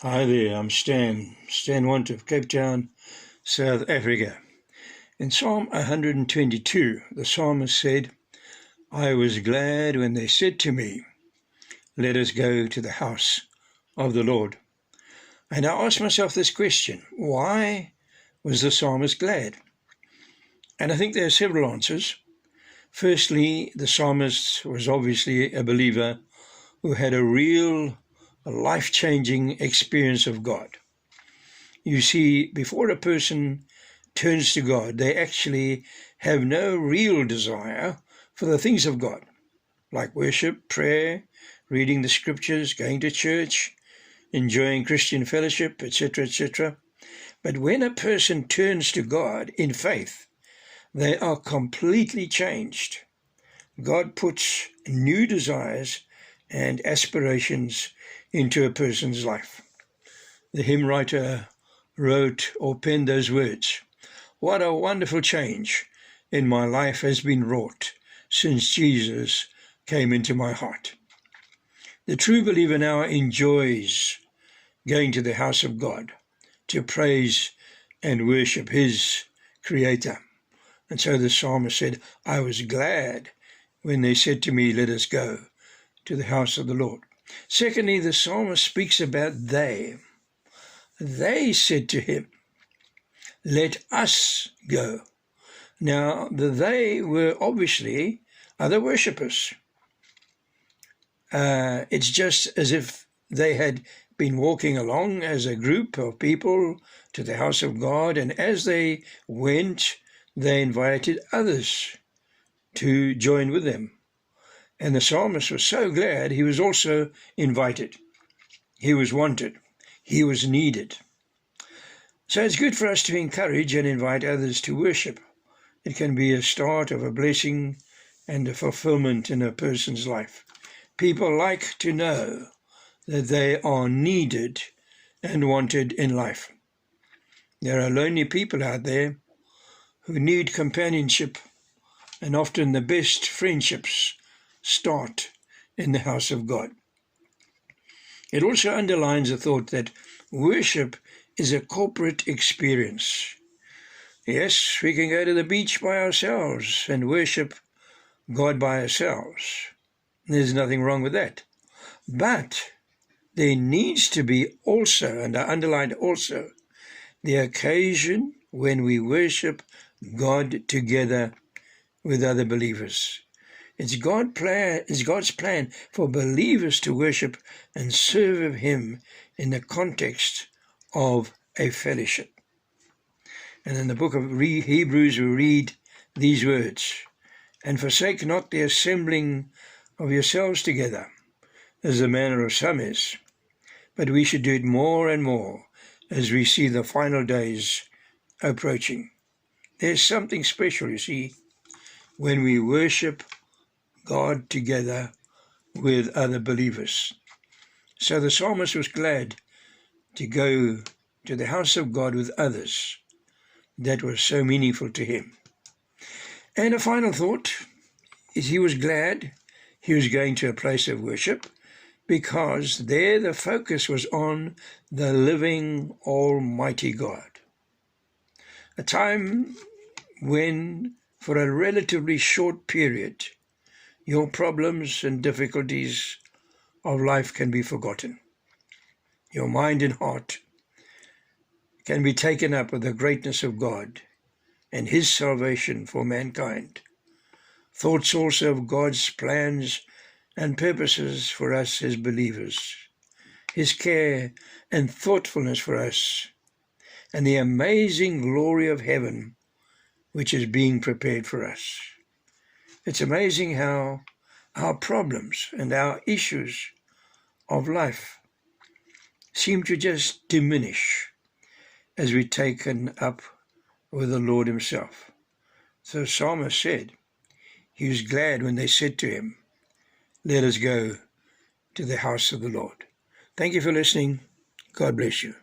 Hi there, I'm Stan Want of Cape Town, South Africa. In Psalm 122, the psalmist said, I was glad when they said to me, let us go to the house of the Lord. And I asked myself this question, why was the psalmist glad? And I think there are several answers. Firstly, the psalmist was obviously a believer who had a real life-changing experience of God. You see, before a person turns to God, they actually have no real desire for the things of God, like worship, prayer, reading the scriptures, going to church, enjoying Christian fellowship, etc., etc. But when a person turns to God in faith, they are completely changed. God puts new desires and aspirations into a person's life. The hymn writer wrote or penned those words, what a wonderful change in my life has been wrought since Jesus came into my heart. The true believer now enjoys going to the house of God to praise and worship his Creator. And so the psalmist said, I was glad when they said to me, let us go to the house of the Lord. Secondly, the psalmist speaks about they. They said to him, let us go. Now, the they were obviously other worshippers. It's just as if they had been walking along as a group of people to the house of God, and as they went, they invited others to join with them. And the psalmist was so glad he was also invited. He was wanted. He was needed. So it's good for us to encourage and invite others to worship. It can be a start of a blessing and a fulfillment in a person's life. People like to know that they are needed and wanted in life. There are lonely people out there who need companionship, and often the best friendships start in the house of God. It also underlines the thought that worship is a corporate experience. Yes, we can go to the beach by ourselves and worship God by ourselves. There's nothing wrong with that. But there needs to be also, and I underlined also, the occasion when we worship God together with other believers. It's God's plan for believers to worship and serve Him in the context of a fellowship. And in the book of Hebrews we read these words, and forsake not the assembling of yourselves together, as the manner of some is, but we should do it more and more as we see the final days approaching. There's something special, you see, when we worship God together with other believers. So the psalmist was glad to go to the house of God with others. That was so meaningful to him. And a final thought is he was glad he was going to a place of worship, because there the focus was on the living Almighty God. A time when, for a relatively short period, your problems and difficulties of life can be forgotten. Your mind and heart can be taken up with the greatness of God and His salvation for mankind. Thoughts also of God's plans and purposes for us as believers, His care and thoughtfulness for us, and the amazing glory of heaven which is being prepared for us. It's amazing how our problems and our issues of life seem to just diminish as we're taken up with the Lord Himself. So the psalmist said he was glad when they said to him, let us go to the house of the Lord. Thank you for listening. God bless you.